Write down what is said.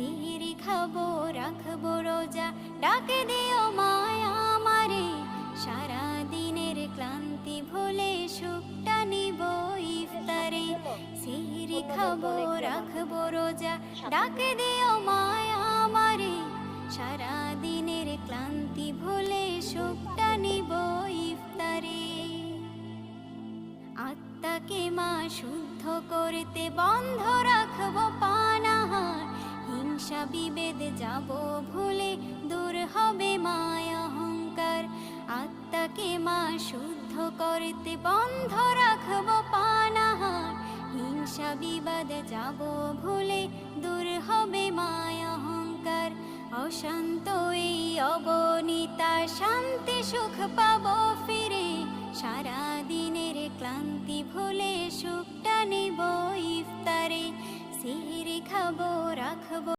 সিহরি খাবো রাখবো রোজা, ডাকে দিও মায়া আমারে। সারা দিনের ক্লান্তি ভুলে সুখটা নিব ইফতারে। সিহরি খাবো রাখবো রোজা, ডাকে দিও মায়া আমারে। সারা দিনের ক্লান্তি ভুলে সুখটা নিব ইফতারে। আত্মাকে মা শুদ্ধ করতে বন্ধ রাখবো পানাহার। হিংসা বিভেদ যাব ভুলে, দূর হবে মায়া অহংকার। আত্মাকে মা শুদ্ধ করতে বন্ধ রাখবো পানাহার। হিংসা বিবাদ যাব ভুলে, দূর হবে মায়া অহংকার। অশান্ত এই অবনীতা শান্তি সুখ পাবো ফিরে। সারা দিনের ক্লান্তি ভুলে সুখটা নিব ইফতারে। সিহরি খাবো রাখবো